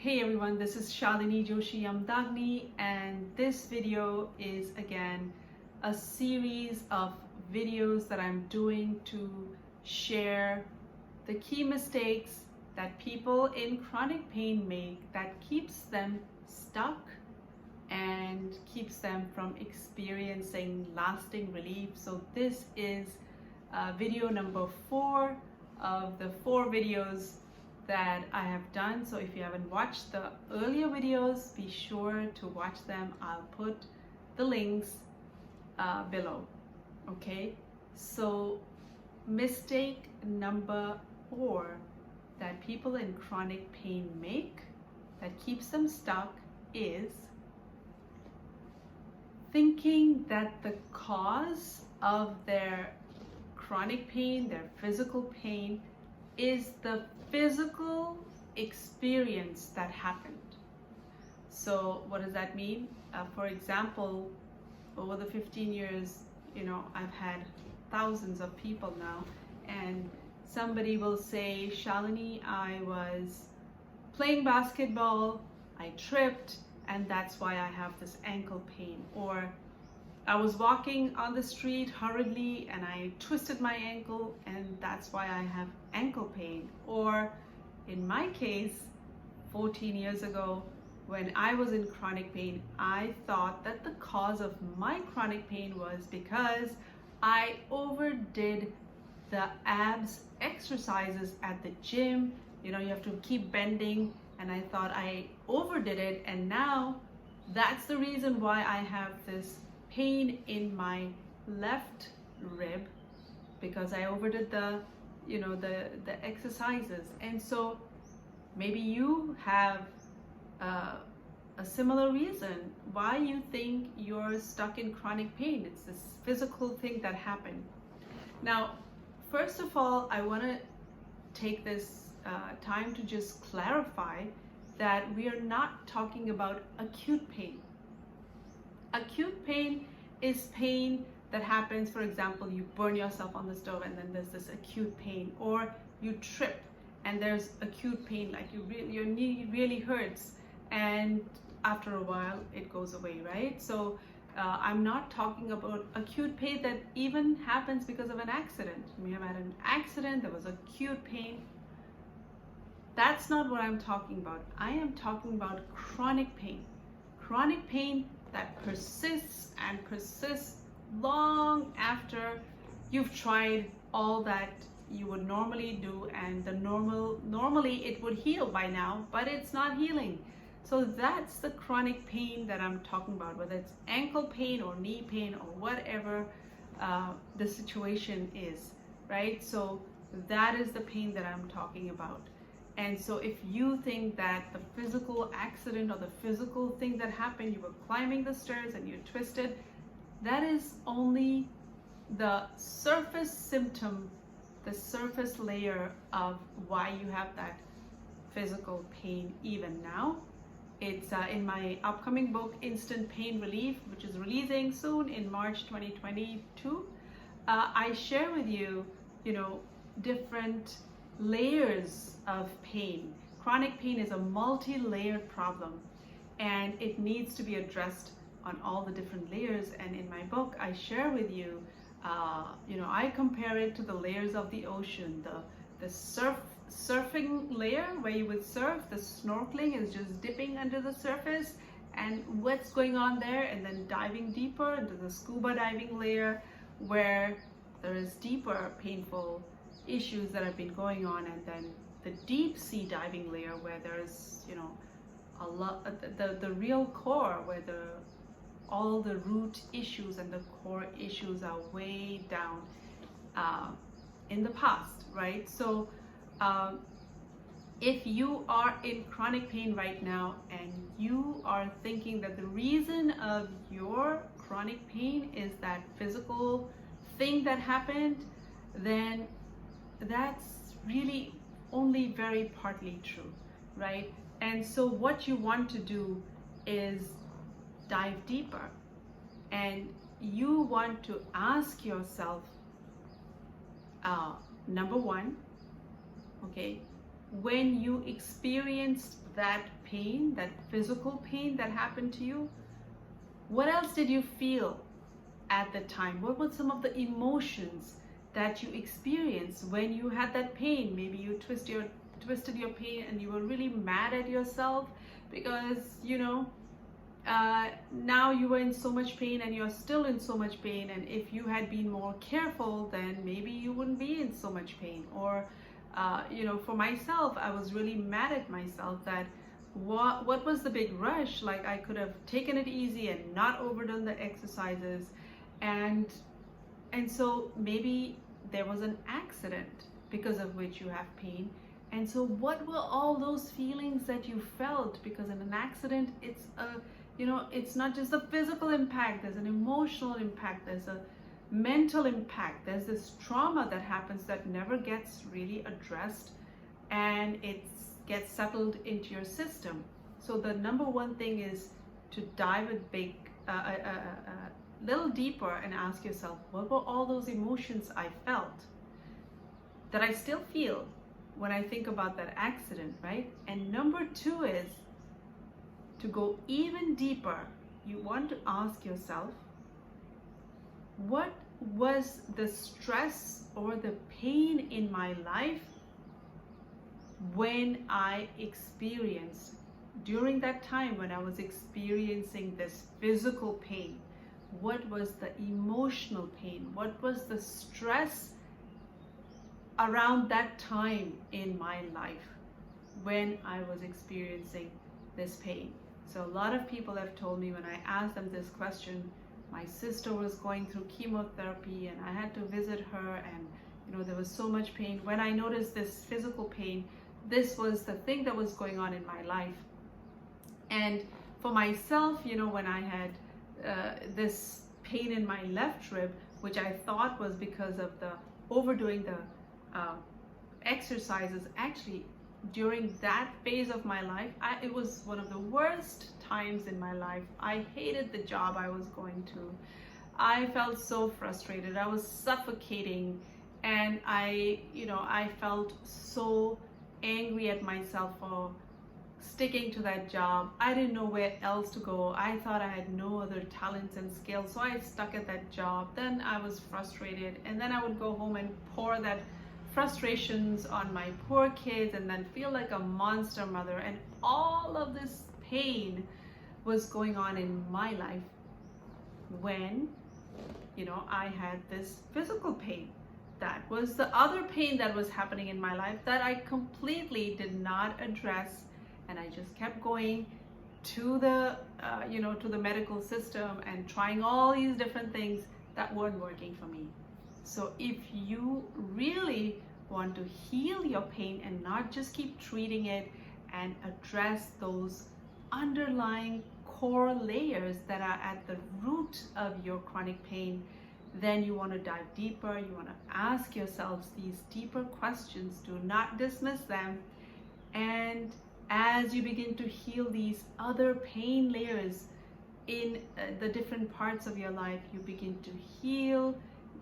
Hey everyone, this is Shalini Joshi Amdagni, and this video is again a series of videos that I'm doing to share the key mistakes that people in chronic pain make that keeps them stuck and keeps them from experiencing lasting relief. So this is video number 4 of the 4 videos that I have done. So if you haven't watched the earlier videos, be sure to watch them. I'll put the links below. Okay, so mistake number 4 that people in chronic pain make that keeps them stuck is thinking that the cause of their chronic pain, their physical pain, is the physical experience that happened. So what does that mean? For example, over the 15 years, I've had thousands of people now, and somebody will say, Shalini, I was playing basketball, I tripped, and that's why I have this ankle pain. Or I was walking on the street hurriedly and I twisted my ankle and that's why I have ankle pain. Or in my case, 14 years ago, when I was in chronic pain, I thought that the cause of my chronic pain was because I overdid the abs exercises at the gym. You have to keep bending, and I thought I overdid it, and now that's the reason why I have this pain in my left rib, because I overdid the exercises. And so maybe you have a similar reason why you think you're stuck in chronic pain. It's this physical thing that happened. Now, first of all, I want to take this time to just clarify that we are not talking about acute pain. Acute pain is pain that happens, for example, you burn yourself on the stove and then there's this acute pain, or you trip and there's acute pain, like your knee really hurts, and after a while it goes away, right? So I'm not talking about acute pain that even happens because of an accident. You may have had an accident, there was acute pain. That's not what I'm talking about. I am talking about chronic pain. Chronic pain that persists and persists long after you've tried all that you would normally do, and normally it would heal by now, but it's not healing. So that's the chronic pain that I'm talking about, whether it's ankle pain or knee pain or whatever the situation is, right? So that is the pain that I'm talking about. And so if you think that the physical accident or the physical thing that happened, you were climbing the stairs and you twisted, that is only the surface symptom, the surface layer of why you have that physical pain even now. It's in my upcoming book, Instant Pain Relief, which is releasing soon in March 2022. I share with you, different layers of pain. Chronic pain is a multi-layered problem, and it needs to be addressed on all the different layers. And in my book, I share with you, I compare it to the layers of the ocean. The surfing layer, where you would surf, the snorkeling is just dipping under the surface and what's going on there, and then diving deeper into the scuba diving layer, where there is deeper painful issues that have been going on, and then the deep sea diving layer, where there's a lot, the real core, where all the root issues and the core issues are way down in the past, right? So if you are in chronic pain right now and you are thinking that the reason of your chronic pain is that physical thing that happened, then that's really only very partly true, right? And so what you want to do is dive deeper, and you want to ask yourself, number one, okay, when you experienced that pain, that physical pain that happened to you, what else did you feel at the time? What were some of the emotions that you experienced when you had that pain? Maybe you twisted your pain and you were really mad at yourself because, now you were in so much pain and you're still in so much pain. And if you had been more careful, then maybe you wouldn't be in so much pain. Or, for myself, I was really mad at myself that what was the big rush? Like, I could have taken it easy and not overdone the exercises. And so maybe there was an accident because of which you have pain. And so what were all those feelings that you felt? Because in an accident, it's not just a physical impact, there's an emotional impact, there's a mental impact, there's this trauma that happens that never gets really addressed, and it gets settled into your system. So the number one thing is to dive a little deeper and ask yourself, what were all those emotions I felt that I still feel when I think about that accident, right? And number two is to go even deeper. You want to ask yourself, what was the stress or the pain in my life when I experienced, during that time when I was experiencing this physical pain? What was the emotional pain? What was the stress around that time in my life when I was experiencing this pain? So a lot of people have told me when I asked them this question, my sister was going through chemotherapy and I had to visit her, and there was so much pain. When I noticed this physical pain, this was the thing that was going on in my life. And for myself, when I had this pain in my left rib, which I thought was because of the overdoing the exercises, actually during that phase of my life, it was one of the worst times in my life. I hated the job I was going to. I felt so frustrated. I was suffocating, and I felt so angry at myself for sticking to that job. I didn't know where else to go. I thought I had no other talents and skills, so I stuck at that job. Then I was frustrated, and then I would go home and pour that frustrations on my poor kids and then feel like a monster mother. And all of this pain was going on in my life when I had this physical pain. That was the other pain that was happening in my life that I completely did not address, and I just kept going to the to the medical system and trying all these different things that weren't working for me. So if you really want to heal your pain and not just keep treating it, and address those underlying core layers that are at the root of your chronic pain, then you want to dive deeper. You want to ask yourselves these deeper questions. Do not dismiss them. And as you begin to heal these other pain layers in the different parts of your life, you begin to heal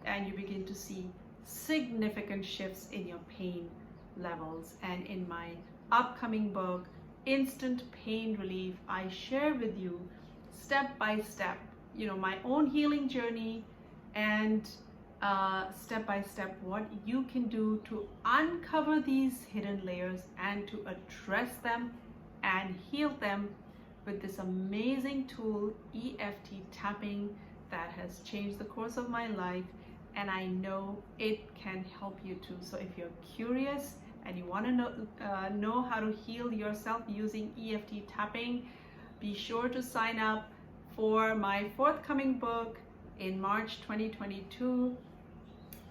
and you begin to see significant shifts in your pain levels. And in my upcoming book, Instant Pain Relief, I share with you step by step, my own healing journey, and step by step what you can do to uncover these hidden layers and to address them and heal them with this amazing tool, EFT tapping, that has changed the course of my life, and I know it can help you too. So if you're curious and you want to know how to heal yourself using EFT tapping, be sure to sign up for my forthcoming book in March 2022.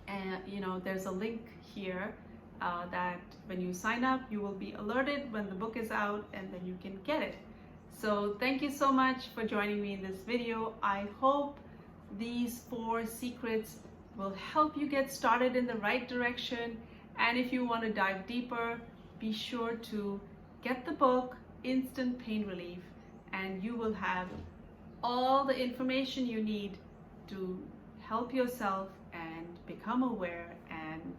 And there's a link here that when you sign up, you will be alerted when the book is out, and then you can get it. So thank you so much for joining me in this video. I hope these 4 secrets will help you get started in the right direction. And if you want to dive deeper, be sure to get the book Instant Pain Relief, and you will have all the information you need to help yourself and become aware and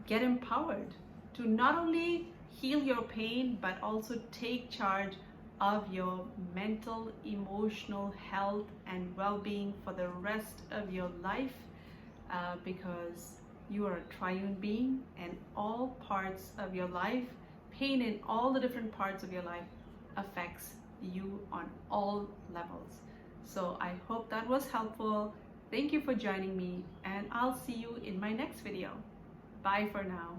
get empowered to not only heal your pain, but also take charge of your mental, emotional health and well-being for the rest of your life, because you are a triune being, and all parts of your life, pain in all the different parts of your life affects you on all levels. So I hope that was helpful. Thank you for joining me, and I'll see you in my next video. Bye for now.